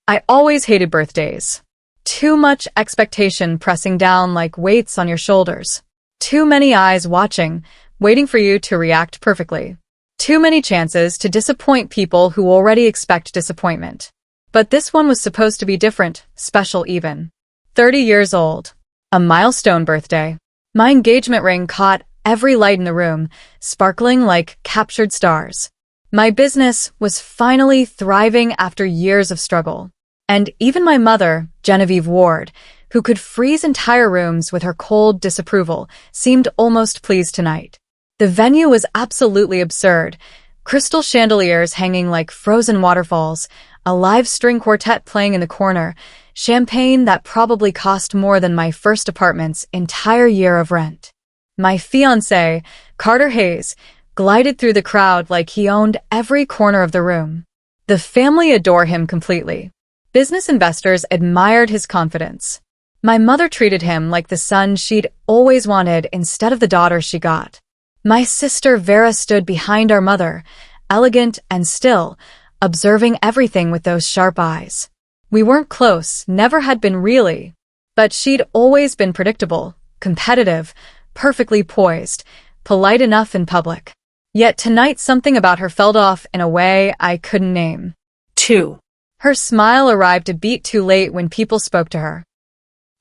I always hated birthdays. Too much expectation pressing down like weights on your shoulders. Too many eyes watching, waiting for you to react perfectly. Too many chances to disappoint people who already expect disappointment. But this one was supposed to be different, special even. 30 years old. A milestone birthday. My engagement ring caught every light in the room, sparkling like captured stars. My business was finally thriving after years of struggle. And even my mother, Genevieve Ward, who could freeze entire rooms with her cold disapproval, seemed almost pleased tonight. The venue was absolutely absurd. Crystal chandeliers hanging like frozen waterfalls, a live string quartet playing in the corner, champagne that probably cost more than my first apartment's entire year of rent. My fiancé, Carter Hayes, glided through the crowd like he owned every corner of the room. The family adore him completely. Business investors admired his confidence. My mother treated him like the son she'd always wanted instead of the daughter she got. My sister Vera stood behind our mother, elegant and still, observing everything with those sharp eyes. We weren't close, never had been really, but she'd always been predictable, competitive, perfectly poised, polite enough in public. Yet tonight something about her felt off in a way I couldn't name. 2. Her smile arrived a beat too late when people spoke to her.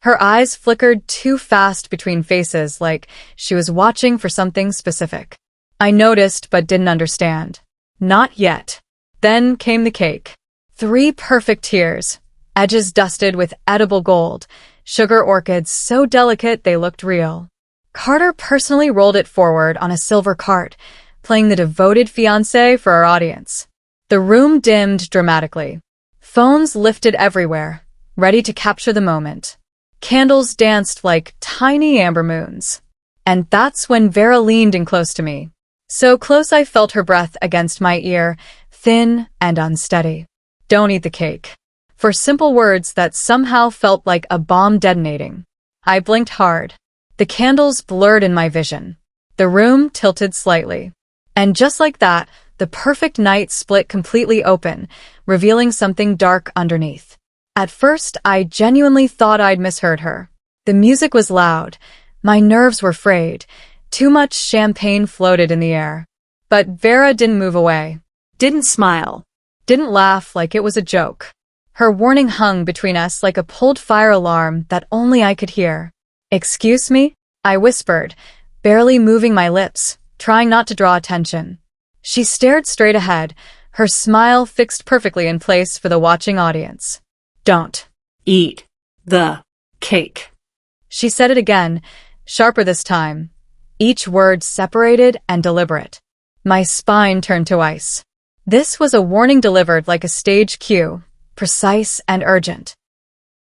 Her eyes flickered too fast between faces like she was watching for something specific. I noticed but didn't understand. Not yet. Then came the cake. 3 perfect tiers, edges dusted with edible gold, sugar orchids so delicate they looked real. Carter personally rolled it forward on a silver cart, playing the devoted fiancé for our audience. The room dimmed dramatically. Phones lifted everywhere, ready to capture the moment. Candles danced like tiny amber moons. And that's when Vera leaned in close to me. So close I felt her breath against my ear, thin and unsteady. Don't eat the cake. For simple words that somehow felt like a bomb detonating. I blinked hard. The candles blurred in my vision. The room tilted slightly. And just like that, the perfect night split completely open, revealing something dark underneath. At first, I genuinely thought I'd misheard her. The music was loud. My nerves were frayed. Too much champagne floated in the air. But Vera didn't move away. Didn't smile. Didn't laugh like it was a joke. Her warning hung between us like a pulled fire alarm that only I could hear. "Excuse me?" I whispered, barely moving my lips, trying not to draw attention. She stared straight ahead, her smile fixed perfectly in place for the watching audience. "Don't eat the cake." She said it again, sharper this time, each word separated and deliberate. My spine turned to ice. This was a warning delivered like a stage cue, precise and urgent.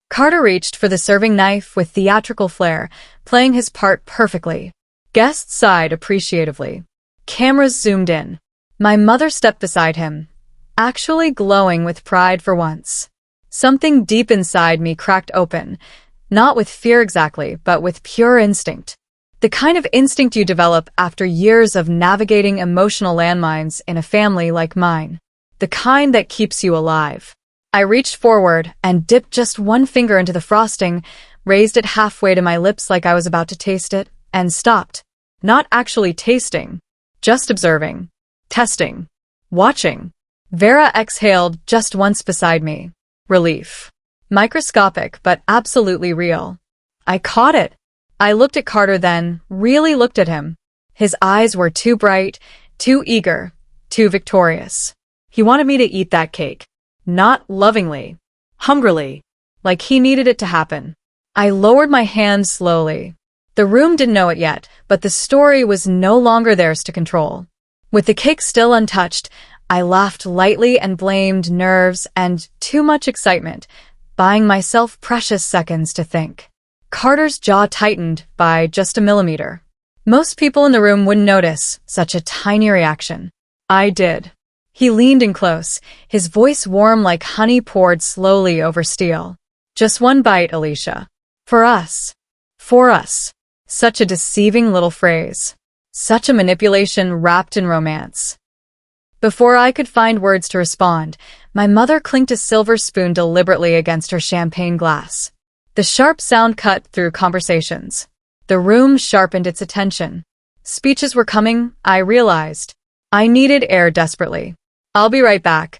Carter reached for the serving knife with theatrical flair, playing his part perfectly. Guests sighed appreciatively. Cameras zoomed in. My mother stepped beside him, actually glowing with pride for once. Something deep inside me cracked open, not with fear exactly, but with pure instinct. The kind of instinct you develop after years of navigating emotional landmines in a family like mine. The kind that keeps you alive. I reached forward and dipped just one finger into the frosting, raised it halfway to my lips like I was about to taste it, and stopped. Not actually tasting, just observing, testing, watching. Vera exhaled just once beside me. Relief. Microscopic, but absolutely real. I caught it. I looked at Carter then, really looked at him. His eyes were too bright, too eager, too victorious. He wanted me to eat that cake. Not lovingly. Hungrily. Like he needed it to happen. I lowered my hand slowly. The room didn't know it yet, but the story was no longer theirs to control. With the cake still untouched, I laughed lightly and blamed nerves and too much excitement, buying myself precious seconds to think. Carter's jaw tightened by just a millimeter. Most people in the room wouldn't notice such a tiny reaction. I did. He leaned in close, his voice warm like honey poured slowly over steel. "Just one bite, Elysia. For us. For us." Such a deceiving little phrase. Such a manipulation wrapped in romance. Before I could find words to respond, my mother clinked a silver spoon deliberately against her champagne glass. The sharp sound cut through conversations. The room sharpened its attention. Speeches were coming, I realized. I needed air desperately. "I'll be right back,"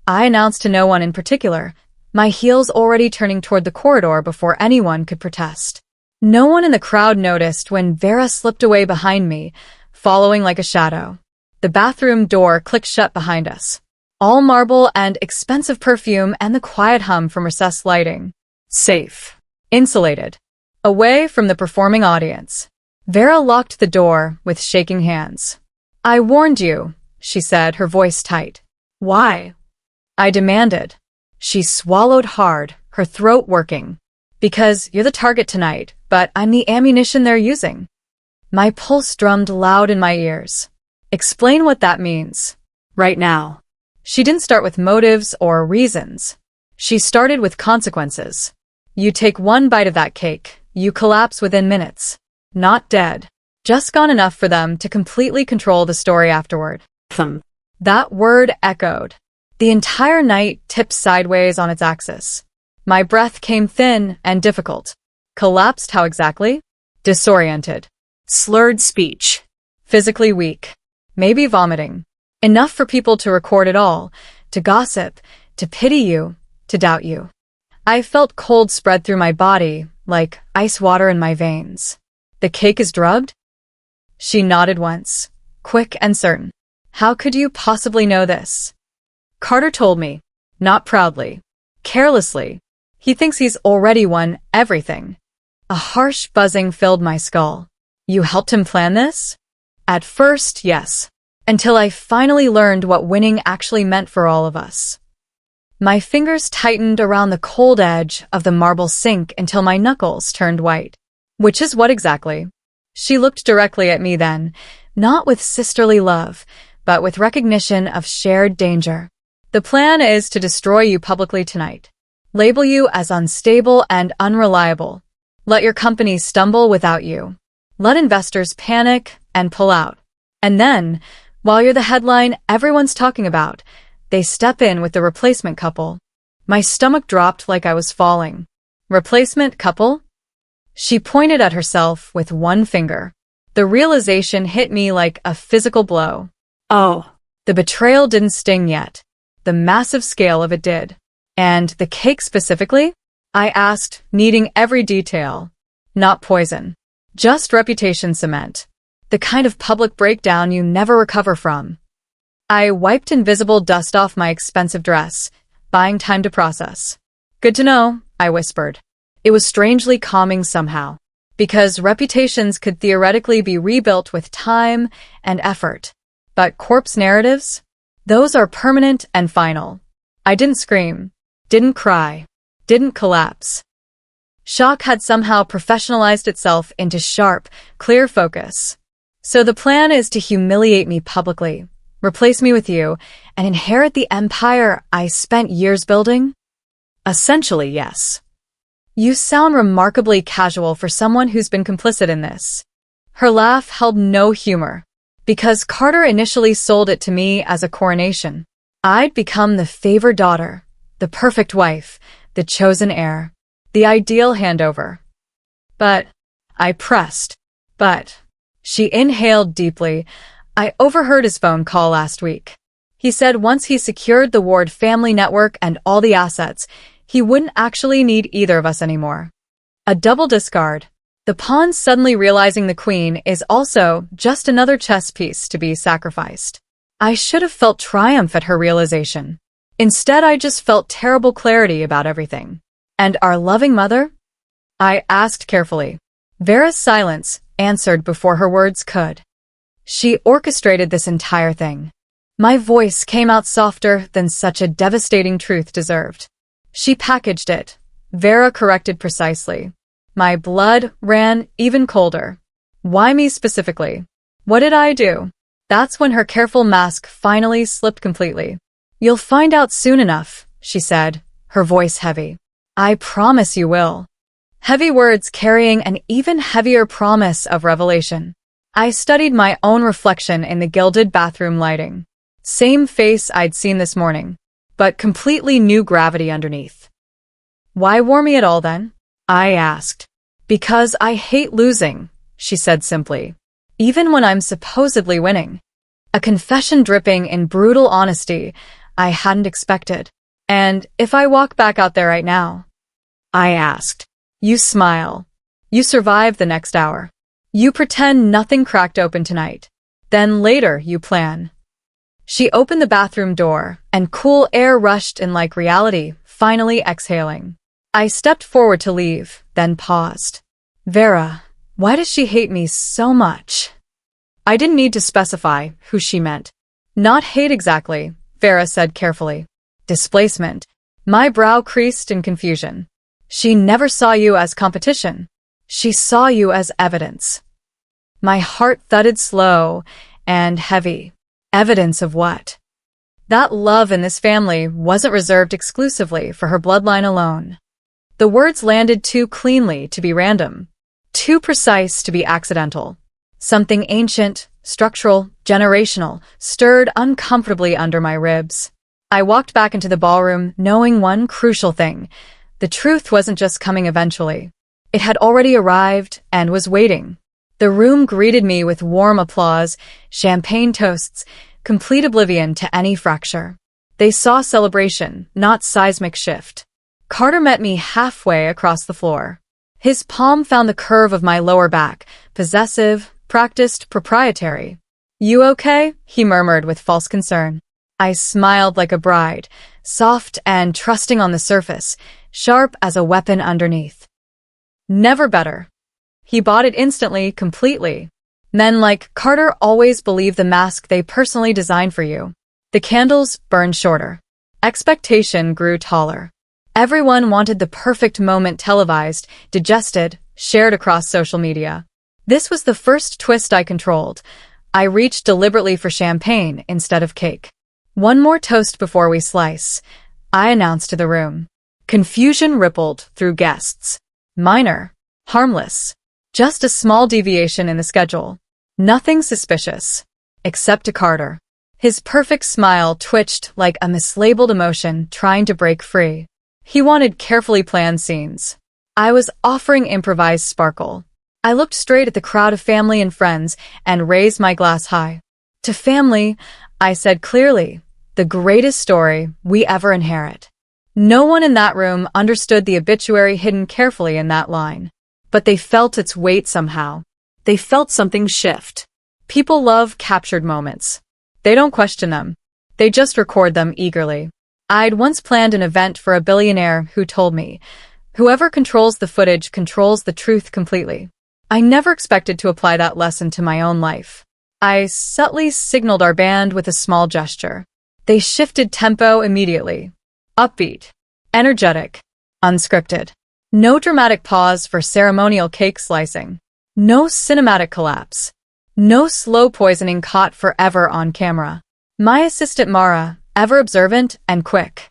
I announced to no one in particular, my heels already turning toward the corridor before anyone could protest. No one in the crowd noticed when Vera slipped away behind me, following like a shadow. The bathroom door clicked shut behind us. All marble and expensive perfume and the quiet hum from recessed lighting. Safe. Insulated. Away from the performing audience. Vera locked the door with shaking hands. "I warned you," she said, her voice tight. "Why?" I demanded. She swallowed hard, her throat working. "Because you're the target tonight, but I'm the ammunition they're using." My pulse drummed loud in my ears. "Explain what that means." Right now. She didn't start with motives or reasons. She started with consequences. You take one bite of that cake, you collapse within minutes. Not dead. Just gone enough for them to completely control the story afterward. That word echoed. The entire night tipped sideways on its axis. My breath came thin and difficult. Collapsed how exactly? Disoriented. Slurred speech. Physically weak. Maybe vomiting. Enough for people to record it all, to gossip, to pity you, to doubt you. I felt cold spread through my body, like ice water in my veins. "The cake is drugged?" She nodded once, quick and certain. "How could you possibly know this?" Carter told me, not proudly, carelessly. He thinks he's already won everything. A harsh buzzing filled my skull. "You helped him plan this?" At first, yes. Until I finally learned what winning actually meant for all of us. My fingers tightened around the cold edge of the marble sink until my knuckles turned white. "Which is what exactly?" She looked directly at me then, not with sisterly love, but with recognition of shared danger. "The plan is to destroy you publicly tonight. Label you as unstable and unreliable. Let your company stumble without you. Let investors panic and pull out. And then, while you're the headline everyone's talking about, they step in with the replacement couple." My stomach dropped like I was falling. "Replacement couple?" She pointed at herself with one finger. The realization hit me like a physical blow. Oh. The betrayal didn't sting yet. The massive scale of it did. "And the cake specifically?" I asked, needing every detail. "Not poison. Just reputation cement. The kind of public breakdown you never recover from." I wiped invisible dust off my expensive dress, buying time to process. "Good to know," I whispered. It was strangely calming somehow, because reputations could theoretically be rebuilt with time and effort. But corpse narratives? Those are permanent and final. I didn't scream, didn't cry, didn't collapse. Shock had somehow professionalized itself into sharp, clear focus. "So the plan is to humiliate me publicly, replace me with you, and inherit the empire I spent years building?" "Essentially, yes." "You sound remarkably casual for someone who's been complicit in this." Her laugh held no humor. "Because Carter initially sold it to me as a coronation. I'd become the favored daughter, the perfect wife, the chosen heir, the ideal handover." "But," I pressed, "but." She inhaled deeply. "I overheard his phone call last week. He said once he secured the Ward family network and all the assets, he wouldn't actually need either of us anymore. A double discard. The pawn suddenly realizing the queen is also just another chess piece to be sacrificed." I should have felt triumph at her realization. Instead, I just felt terrible clarity about everything. "And our loving mother?" I asked carefully. Vera's silence answered before her words could. "She orchestrated this entire thing." My voice came out softer than such a devastating truth deserved. "She packaged it," Vera corrected precisely. My blood ran even colder. "Why me specifically? What did I do?" That's when her careful mask finally slipped completely. "You'll find out soon enough," she said, her voice heavy. "I promise you will." Heavy words carrying an even heavier promise of revelation. I studied my own reflection in the gilded bathroom lighting. Same face I'd seen this morning. but completely new gravity underneath. Why warn me at all then? I asked. Because I hate losing, she said simply. Even when I'm supposedly winning. A confession dripping in brutal honesty I hadn't expected. And if I walk back out there right now? I asked. You smile. You survive the next hour. You pretend nothing cracked open tonight. Then later you plan. She opened the bathroom door, and cool air rushed in like reality, finally exhaling. I stepped forward to leave, then paused. Vera, why does she hate me so much? I didn't need to specify who she meant. Not hate exactly, Vera said carefully. Displacement. My brow creased in confusion. She never saw you as competition. She saw you as evidence. My heart thudded slow and heavy. Evidence of what? That love in this family wasn't reserved exclusively for her bloodline alone. The words landed too cleanly to be random, too precise to be accidental. Something ancient, structural, generational, stirred uncomfortably under my ribs. I walked back into the ballroom knowing one crucial thing. The truth wasn't just coming eventually. It had already arrived and was waiting. The room greeted me with warm applause, champagne toasts, complete oblivion to any fracture. They saw celebration, not seismic shift. Carter met me halfway across the floor. His palm found the curve of my lower back, possessive, practiced, proprietary. You okay? He murmured with false concern. I smiled like a bride, soft and trusting on the surface, sharp as a weapon underneath. Never better. He bought it instantly, completely. Men like Carter always believe the mask they personally designed for you. The candles burned shorter. Expectation grew taller. Everyone wanted the perfect moment televised, digested, shared across social media. This was the first twist I controlled. I reached deliberately for champagne instead of cake. One more toast before we slice, I announced to the room. Confusion rippled through guests. Minor. Harmless. Just a small deviation in the schedule. Nothing suspicious. Except to Carter. His perfect smile twitched like a mislabeled emotion trying to break free. He wanted carefully planned scenes. I was offering improvised sparkle. I looked straight at the crowd of family and friends and raised my glass high. To family, I said clearly, the greatest story we ever inherit. No one in that room understood the obituary hidden carefully in that line. But they felt its weight somehow. They felt something shift. People love captured moments. They don't question them. They just record them eagerly. I'd once planned an event for a billionaire who told me, whoever controls the footage controls the truth completely. I never expected to apply that lesson to my own life. I subtly signaled our band with a small gesture. They shifted tempo immediately. Upbeat. Energetic. Unscripted. No dramatic pause for ceremonial cake slicing. No cinematic collapse. No slow poisoning caught forever on camera. My assistant Mara, ever observant and quick,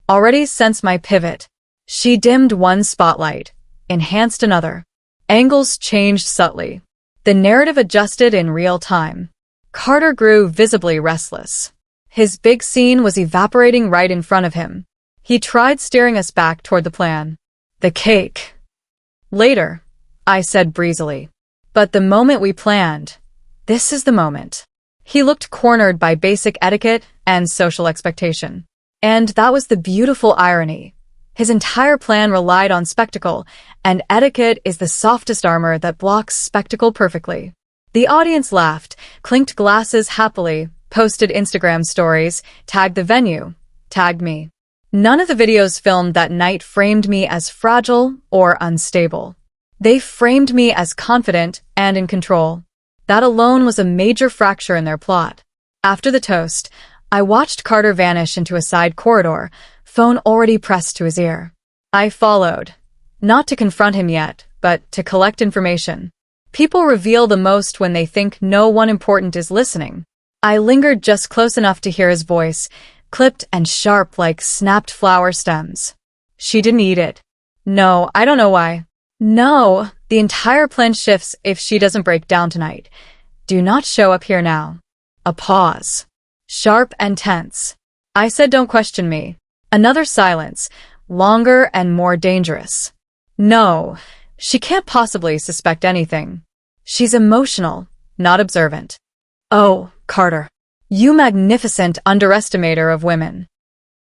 already sensed my pivot. She dimmed one spotlight, enhanced another. Angles changed subtly. The narrative adjusted in real time. Carter grew visibly restless. His big scene was evaporating right in front of him. He tried steering us back toward the plan. The cake. Later, I said breezily. But the moment we planned, this is the moment. He looked cornered by basic etiquette and social expectation. And that was the beautiful irony. His entire plan relied on spectacle, and etiquette is the softest armor that blocks spectacle perfectly. The audience laughed, clinked glasses happily, posted Instagram stories, tagged the venue, tagged me. None of the videos filmed that night framed me as fragile or unstable. They framed me as confident and in control. That alone was a major fracture in their plot. After the toast, I watched Carter vanish into a side corridor, phone already pressed to his ear. I followed. Not to confront him yet, but to collect information. People reveal the most when they think no one important is listening. I lingered just close enough to hear his voice, clipped and sharp like snapped flower stems. She didn't eat it. No, I don't know why. No, the entire plan shifts if she doesn't break down tonight. Do not show up here now. A pause. Sharp and tense. I said, don't question me. Another silence, longer and more dangerous. No, she can't possibly suspect anything. She's emotional, not observant. Oh, Carter. You magnificent underestimator of women.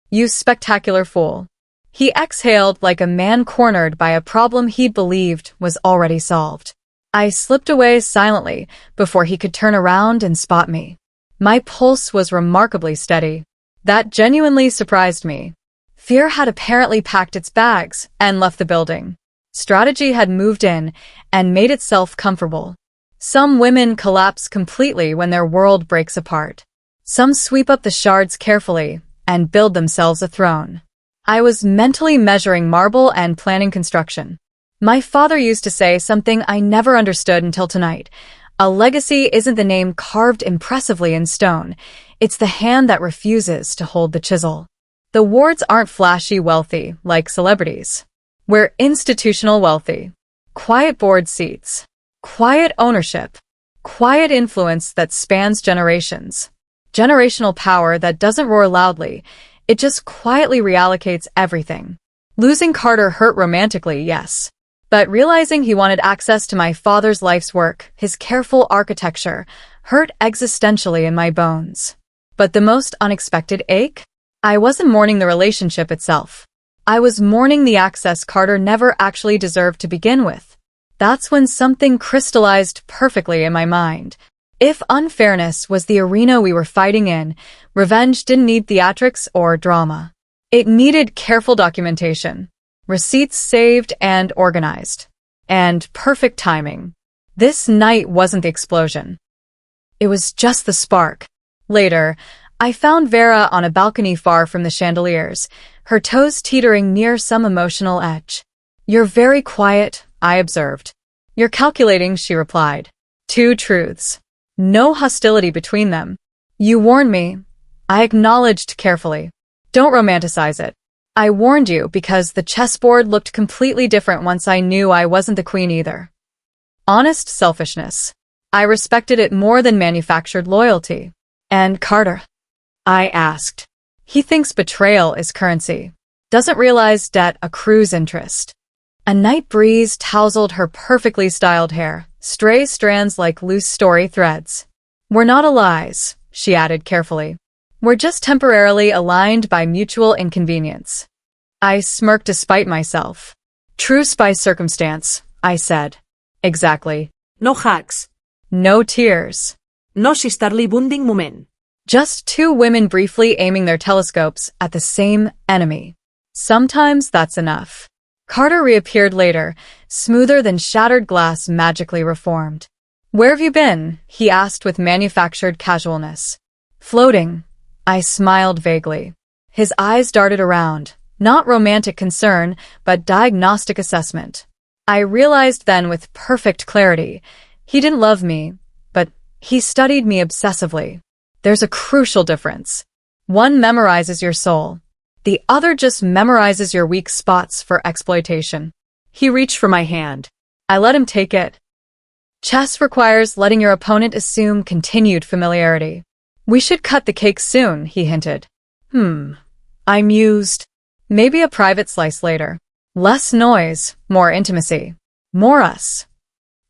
You spectacular fool. He exhaled like a man cornered by a problem he believed was already solved. I slipped away silently before he could turn around and spot me. My pulse was remarkably steady. That genuinely surprised me. Fear had apparently packed its bags and left the building. Strategy had moved in and made itself comfortable. Some women collapse completely when their world breaks apart. Some sweep up the shards carefully and build themselves a throne. I was mentally measuring marble and planning construction. My father used to say something I never understood until tonight. A legacy isn't the name carved impressively in stone. It's the hand that refuses to hold the chisel. The Wards aren't flashy wealthy like celebrities. We're institutional wealthy. Quiet board seats. Quiet ownership. Quiet influence that spans generations. Generational power that doesn't roar loudly. It just quietly reallocates everything. Losing Carter hurt romantically, yes. But realizing he wanted access to my father's life's work, his careful architecture, hurt existentially in my bones. But the most unexpected ache? I wasn't mourning the relationship itself. I was mourning the access Carter never actually deserved to begin with. That's when something crystallized perfectly in my mind. If unfairness was the arena we were fighting in, revenge didn't need theatrics or drama. It needed careful documentation, receipts saved and organized, and perfect timing. This night wasn't the explosion. It was just the spark. Later, I found Vera on a balcony far from the chandeliers, her toes teetering near some emotional edge. You're very quiet, I observed. You're calculating, she replied. Two truths. No hostility between them. You warned me. I acknowledged carefully. Don't romanticize it. I warned you because the chessboard looked completely different once I knew I wasn't the queen either. Honest selfishness. I respected it more than manufactured loyalty. And Carter? I asked. He thinks betrayal is currency. Doesn't realize debt accrues interest. A night breeze tousled her perfectly styled hair, stray strands like loose story threads. We're not allies, she added carefully. We're just temporarily aligned by mutual inconvenience. I smirked despite myself. Truce by circumstance, I said. Exactly. No hacks. No tears. No s'estar-li bunding moment. Just two women briefly aiming their telescopes at the same enemy. Sometimes that's enough. Carter reappeared later, smoother than shattered glass magically reformed. Where have you been? He asked with manufactured casualness. Floating. I smiled vaguely. His eyes darted around, not romantic concern, but diagnostic assessment. I realized then with perfect clarity, he didn't love me, but he studied me obsessively. There's a crucial difference. One memorizes your soul. The other just memorizes your weak spots for exploitation. He reached for my hand. I let him take it. Chess requires letting your opponent assume continued familiarity. We should cut the cake soon, he hinted. I mused. Maybe a private slice later. Less noise, more intimacy. More us.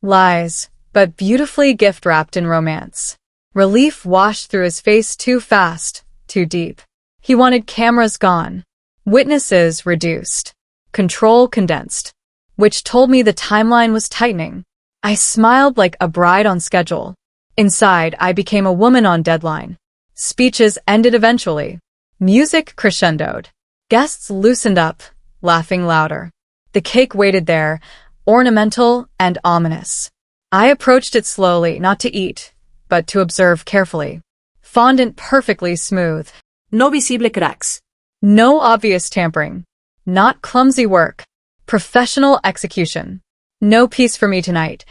Lies, but beautifully gift-wrapped in romance. Relief washed through his face too fast, too deep. He wanted cameras gone, witnesses reduced, control condensed, which told me the timeline was tightening. I smiled like a bride on schedule. Inside, I became a woman on deadline. Speeches ended eventually. Music crescendoed. Guests loosened up, laughing louder. The cake waited there, ornamental and ominous. I approached it slowly, not to eat, but to observe carefully. Fondant perfectly smooth. No visible cracks. No obvious tampering. Not clumsy work. Professional execution. No piece for me tonight.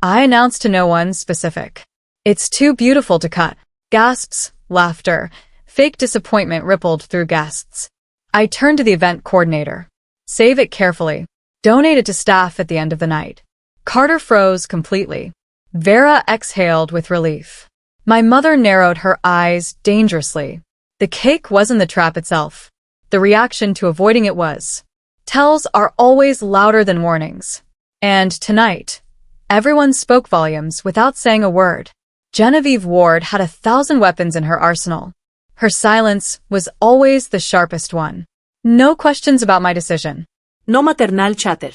I announced to no one specific. It's too beautiful to cut. Gasps, laughter, fake disappointment rippled through guests. I turned to the event coordinator. Save it carefully. Donate it to staff at the end of the night. Carter froze completely. Vera exhaled with relief. My mother narrowed her eyes dangerously. The cake wasn't the trap itself. The reaction to avoiding it was. Tells are always louder than warnings. And tonight, everyone spoke volumes without saying a word. Genevieve Ward had 1,000 weapons in her arsenal. Her silence was always the sharpest one. No questions about my decision. No maternal chatter.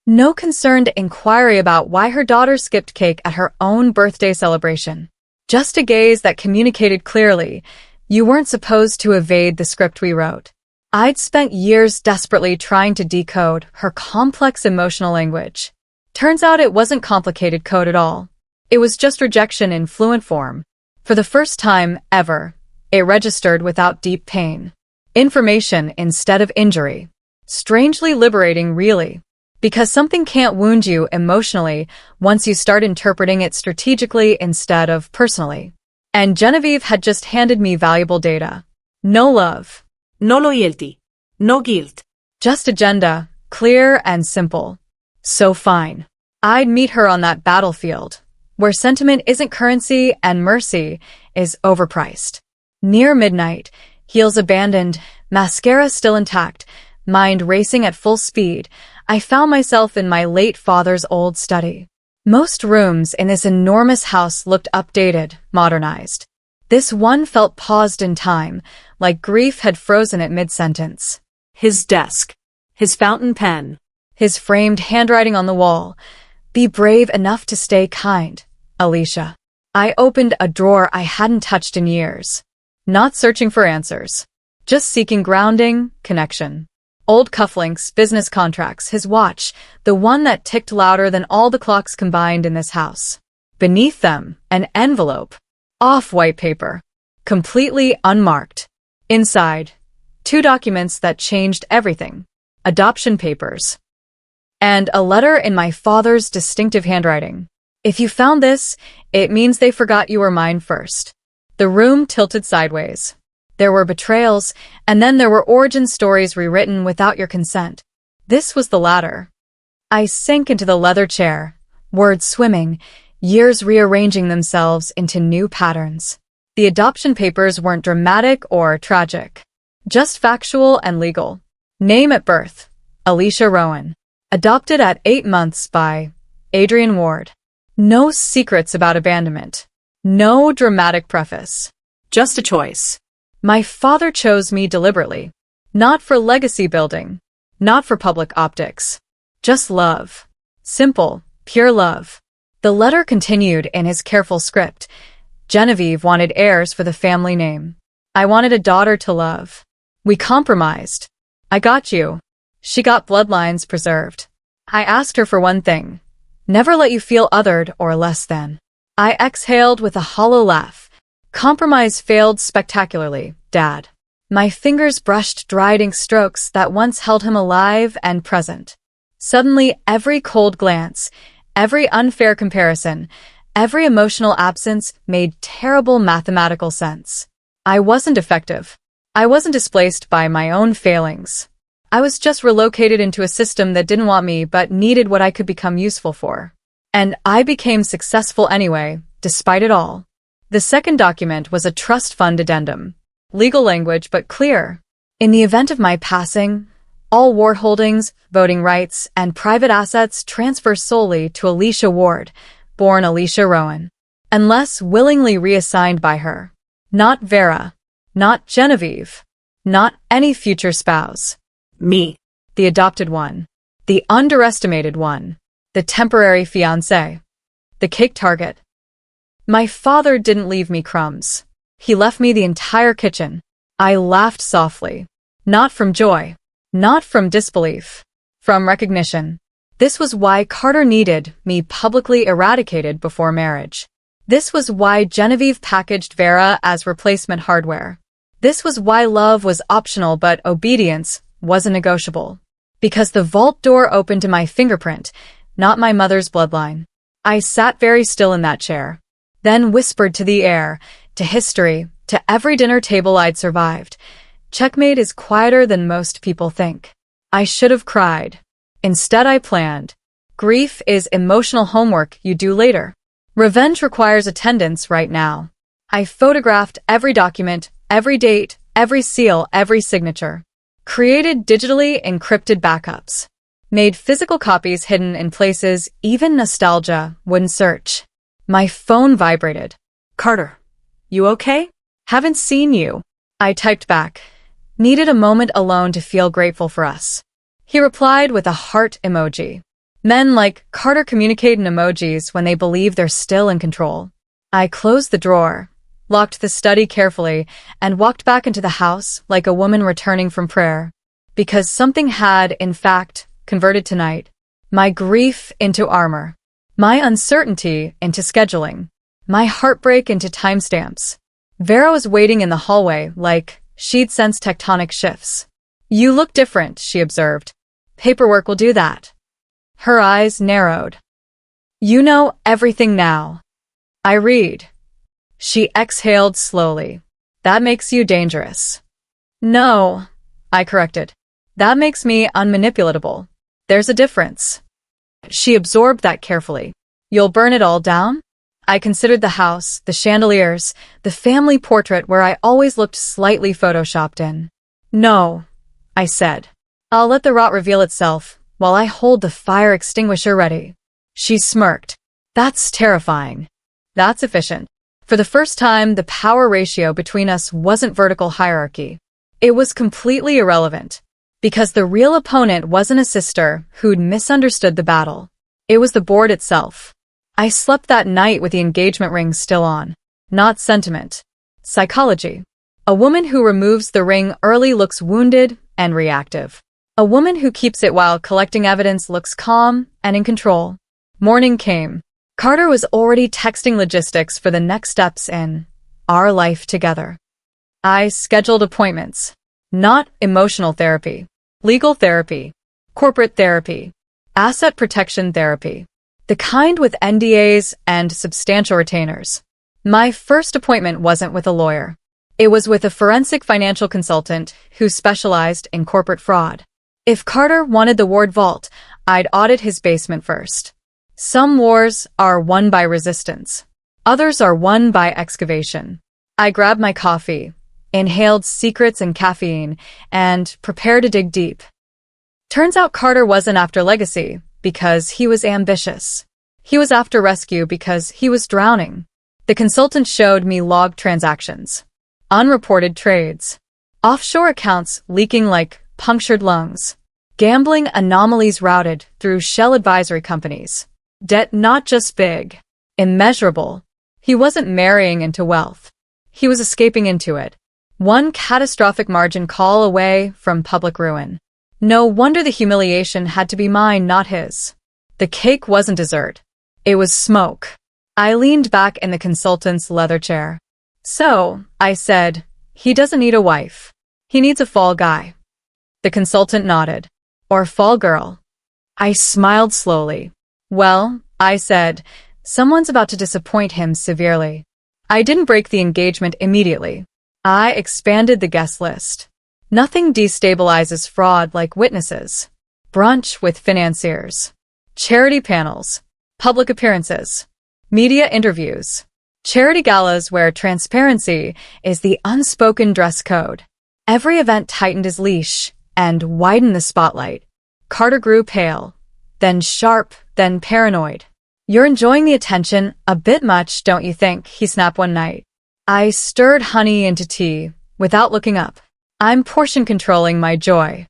No concerned inquiry about why her daughter skipped cake at her own birthday celebration. Just a gaze that communicated clearly, you weren't supposed to evade the script we wrote. I'd spent years desperately trying to decode her complex emotional language. Turns out it wasn't complicated code at all. It was just rejection in fluent form. For the first time ever, it registered without deep pain. Information instead of injury. Strangely liberating, really. Because something can't wound you emotionally once you start interpreting it strategically instead of personally. And Genevieve had just handed me valuable data. No love. No loyalty. No guilt. Just agenda, clear and simple. So fine. I'd meet her on that battlefield, where sentiment isn't currency and mercy is overpriced. Near midnight, heels abandoned, mascara still intact, mind racing at full speed, I found myself in my late father's old study. Most rooms in this enormous house looked updated, modernized. This one felt paused in time, like grief had frozen at mid-sentence. His desk. His fountain pen. His framed handwriting on the wall. Be brave enough to stay kind, Elysia. I opened a drawer I hadn't touched in years. Not searching for answers. Just seeking grounding, connection. Old cufflinks, business contracts, his watch, the one that ticked louder than all the clocks combined in this house. Beneath them, an envelope. Off-white paper. Completely unmarked. Inside, 2 documents that changed everything. Adoption papers. And a letter in my father's distinctive handwriting. If you found this, it means they forgot you were mine first. The room tilted sideways. There were betrayals, and then there were origin stories rewritten without your consent. This was the latter. I sank into the leather chair, words swimming, years rearranging themselves into new patterns. The adoption papers weren't dramatic or tragic. Just factual and legal. Name at birth, Elysia Rowan. Adopted at 8 months by Elysia Ward. No secrets about abandonment. No dramatic preface. Just a choice. My father chose me deliberately. Not for legacy building. Not for public optics. Just love. Simple, pure love. The letter continued in his careful script. Genevieve wanted heirs for the family name. I wanted a daughter to love. We compromised. I got you. She got bloodlines preserved. I asked her for one thing. Never let you feel othered or less than. I exhaled with a hollow laugh. Compromise failed spectacularly, Dad. My fingers brushed dried ink strokes that once held him alive and present. Suddenly, every cold glance, every unfair comparison, every emotional absence made terrible mathematical sense. I wasn't effective. I wasn't displaced by my own failings. I was just relocated into a system that didn't want me but needed what I could become useful for. And I became successful anyway, despite it all. The second document was a trust fund addendum. Legal language but clear. In the event of my passing, all Ward holdings, voting rights, and private assets transfer solely to Elysia Ward, born Elysia Rowan. Unless willingly reassigned by her. Not Vera. Not Genevieve. Not any future spouse. Me. The adopted one. The underestimated one. The temporary fiancé. The cake target. My father didn't leave me crumbs. He left me the entire kitchen. I laughed softly. Not from joy. Not from disbelief. From recognition. This was why Carter needed me publicly eradicated before marriage. This was why Genevieve packaged Vera as replacement hardware. This was why love was optional but obedience wasn't negotiable. Because the vault door opened to my fingerprint, not my mother's bloodline. I sat very still in that chair. Then whispered to the air, to history, to every dinner table I'd survived. Checkmate is quieter than most people think. I should have cried. Instead I planned. Grief is emotional homework you do later. Revenge requires attendance right now. I photographed every document, Every date, every seal, every signature. Created digitally encrypted backups. Made physical copies hidden in places even nostalgia wouldn't search. My phone vibrated. Carter, you okay? Haven't seen you. I typed back. Needed a moment alone to feel grateful for us. He replied with a heart emoji. Men like Carter communicate in emojis when they believe they're still in control. I closed the drawer, locked the study carefully, and walked back into the house like a woman returning from prayer. Because something had, in fact, converted tonight. My grief into armor. My uncertainty into scheduling. My heartbreak into timestamps. Vera was waiting in the hallway like she'd sensed tectonic shifts. You look different, she observed. Paperwork will do that. Her eyes narrowed. You know everything now. I read. She exhaled slowly. That makes you dangerous. No, I corrected. That makes me unmanipulatable. There's a difference. She absorbed that carefully. You'll burn it all down? I considered the house, the chandeliers, the family portrait where I always looked slightly photoshopped in. No, I said. I'll let the rot reveal itself while I hold the fire extinguisher ready. She smirked. That's terrifying. That's efficient. For the first time, the power ratio between us wasn't vertical hierarchy. It was completely irrelevant. Because the real opponent wasn't a sister who'd misunderstood the battle. It was the board itself. I slept that night with the engagement ring still on. Not sentiment. Psychology. A woman who removes the ring early looks wounded and reactive. A woman who keeps it while collecting evidence looks calm and in control. Morning came. Carter was already texting logistics for the next steps in our life together. I scheduled appointments. Not emotional therapy. Legal therapy. Corporate therapy. Asset protection therapy. The kind with NDAs and substantial retainers. My first appointment wasn't with a lawyer. It was with a forensic financial consultant who specialized in corporate fraud. If Carter wanted the Ward vault, I'd audit his basement first. Some wars are won by resistance. Others are won by excavation. I grabbed my coffee, inhaled secrets and caffeine, and prepared to dig deep. Turns out Carter wasn't after legacy because he was ambitious. He was after rescue because he was drowning. The consultant showed me logged transactions, unreported trades, offshore accounts leaking like punctured lungs, gambling anomalies routed through shell advisory companies, debt not just big, immeasurable. He wasn't marrying into wealth. He was escaping into it. One catastrophic margin call away from public ruin. No wonder the humiliation had to be mine, not his. The cake wasn't dessert. It was smoke. I leaned back in the consultant's leather chair. So, I said, he doesn't need a wife. He needs a fall guy. The consultant nodded. Or fall girl. I smiled slowly. Well, I said, someone's about to disappoint him severely. I didn't break the engagement immediately. I expanded the guest list. Nothing destabilizes fraud like witnesses. Brunch with financiers. Charity panels. Public appearances. Media interviews. Charity galas where transparency is the unspoken dress code. Every event tightened his leash and widened the spotlight. Carter grew pale, then sharp, then paranoid. You're enjoying the attention a bit much, don't you think? He snapped one night. I stirred honey into tea without looking up. I'm portion controlling my joy.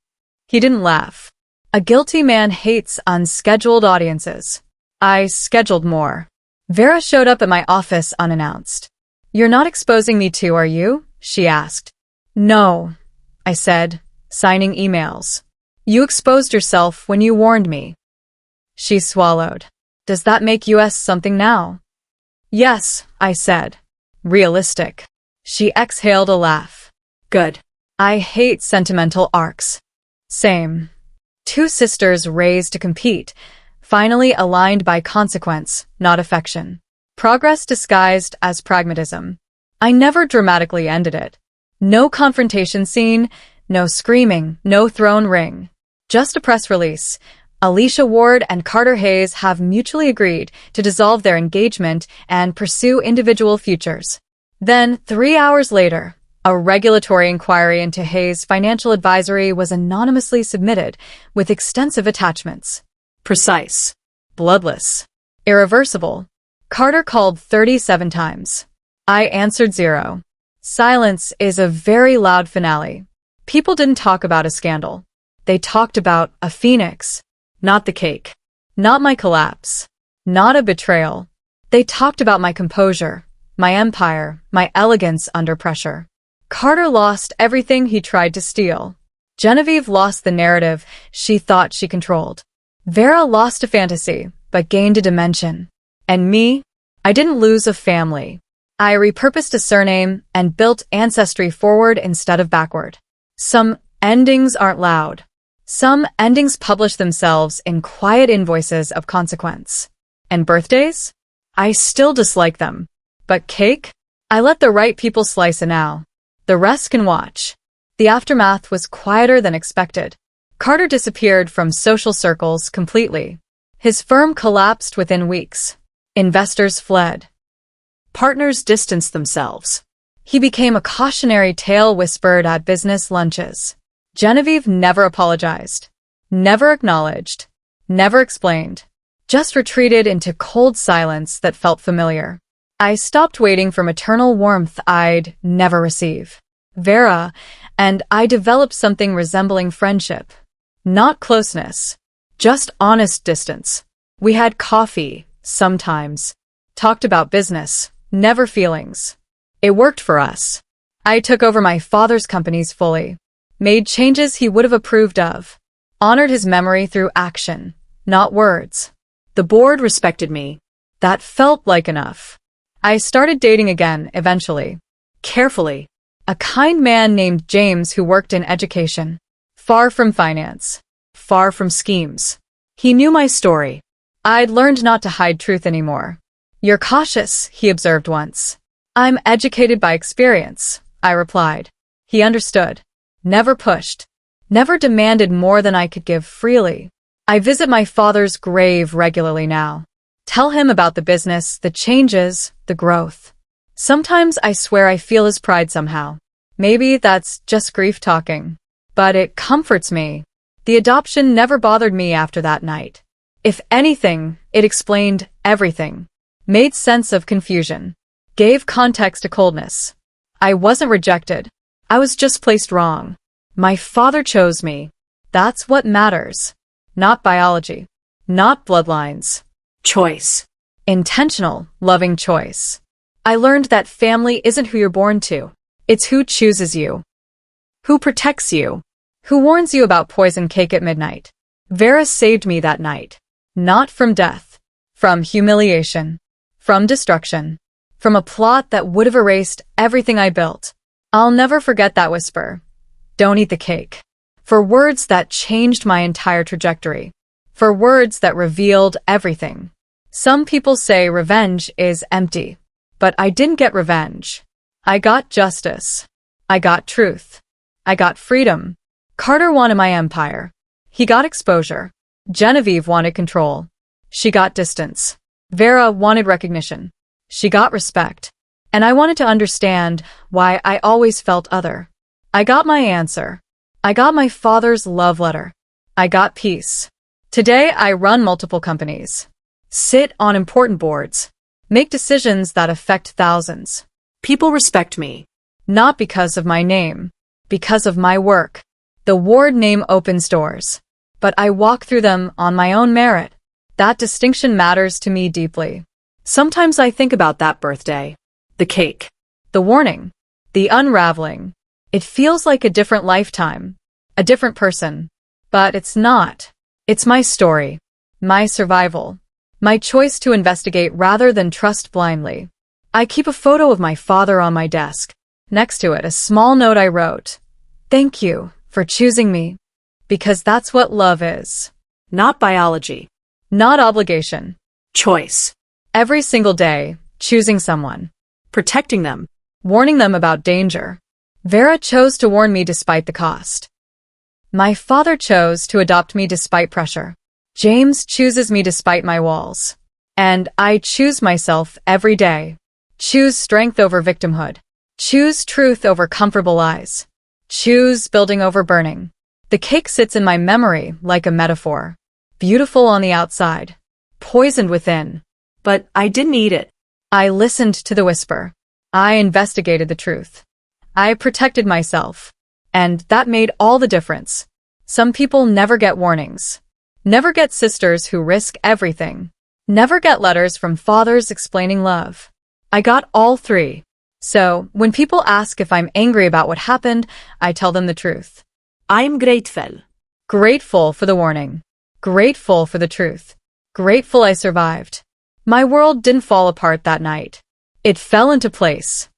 He didn't laugh. A guilty man hates unscheduled audiences. I scheduled more. Vera showed up at my office unannounced. You're not exposing me to, are you? She asked. No, I said, signing emails. You exposed yourself when you warned me. She swallowed. Does that make us something now? Yes, I said. Realistic. She exhaled a laugh. Good. I hate sentimental arcs. Same. Two sisters raised to compete, finally aligned by consequence, not affection. Progress disguised as pragmatism. I never dramatically ended it. No confrontation scene, no screaming, no throne ring. Just a press release. Elysia Ward and Carter Hayes have mutually agreed to dissolve their engagement and pursue individual futures. Then, 3 hours later, A regulatory inquiry into Hayes' financial advisory was anonymously submitted with extensive attachments. Precise. Bloodless. Irreversible. Carter called 37 times. I answered 0. Silence is a very loud finale. People didn't talk about a scandal. They talked about a phoenix. Not the cake. Not my collapse. Not a betrayal. They talked about my composure, my empire, my elegance under pressure. Carter lost everything he tried to steal. Genevieve lost the narrative she thought she controlled. Vera lost a fantasy, but gained a dimension. And me? I didn't lose a family. I repurposed a surname and built ancestry forward instead of backward. Some endings aren't loud. Some endings publish themselves in quiet invoices of consequence. And birthdays? I still dislike them. But cake? I let the right people slice it now. The rest can watch. The aftermath was quieter than expected. Carter disappeared from social circles completely. His firm collapsed within weeks. Investors fled. Partners distanced themselves. He became a cautionary tale whispered at business lunches. Genevieve never apologized, never acknowledged, never explained, just retreated into cold silence that felt familiar. I stopped waiting for maternal warmth I'd never receive. Vera and I developed something resembling friendship. Not closeness, just honest distance. We had coffee, sometimes. Talked about business, never feelings. It worked for us. I took over my father's companies fully. Made changes he would have approved of. Honored his memory through action, not words. The board respected me. That felt like enough. I started dating again, eventually. Carefully. A kind man named James who worked in education. Far from finance. Far from schemes. He knew my story. I'd learned not to hide truth anymore. You're cautious, he observed once. I'm educated by experience, I replied. He understood. Never pushed. Never demanded more than I could give freely. I visit my father's grave regularly now. Tell him about the business, the changes, the growth. Sometimes I swear I feel his pride somehow. Maybe that's just grief talking. But it comforts me. The adoption never bothered me after that night. If anything, it explained everything. Made sense of confusion. Gave context to coldness. I wasn't rejected. I was just placed wrong. My father chose me. That's what matters. Not biology. Not bloodlines. Choice. Intentional, loving choice. I learned that family isn't who you're born to. It's who chooses you. Who protects you. Who warns you about poison cake at midnight. Vera saved me that night. Not from death. From humiliation. From destruction. From a plot that would have erased everything I built. I'll never forget that whisper. Don't eat the cake. For words that changed my entire trajectory. For words that revealed everything. Some people say revenge is empty. But I didn't get revenge. I got justice. I got truth. I got freedom. Carter wanted my empire. He got exposure. Genevieve wanted control. She got distance. Vera wanted recognition. She got respect. And I wanted to understand why I always felt other. I got my answer. I got my father's love letter. I got peace. Today I run multiple companies. Sit on important boards. Make decisions that affect thousands. People respect me. Not because of my name. Because of my work. The Ward name opens doors. But I walk through them on my own merit. That distinction matters to me deeply. Sometimes I think about that birthday. The cake. The warning. The unraveling. It feels like a different lifetime. A different person. But it's not. It's my story. My survival. My choice to investigate rather than trust blindly. I keep a photo of my father on my desk. Next to it, a small note I wrote. Thank you for choosing me. Because that's what love is. Not biology. Not obligation. Choice. Every single day, choosing someone. Protecting them. Warning them about danger. Vera chose to warn me despite the cost. My father chose to adopt me despite pressure. James chooses me despite my walls. And I choose myself every day. Choose strength over victimhood. Choose truth over comfortable lies. Choose building over burning. The cake sits in my memory like a metaphor. Beautiful on the outside, poisoned within. But I didn't eat it. I listened to the whisper. I investigated the truth. I protected myself. And that made all the difference. Some people never get warnings. Never get sisters who risk everything. Never get letters from fathers explaining love. I got all three. So, when people ask if I'm angry about what happened, I tell them the truth. I'm grateful. Grateful for the warning. Grateful for the truth. Grateful I survived. My world didn't fall apart that night. It fell into place.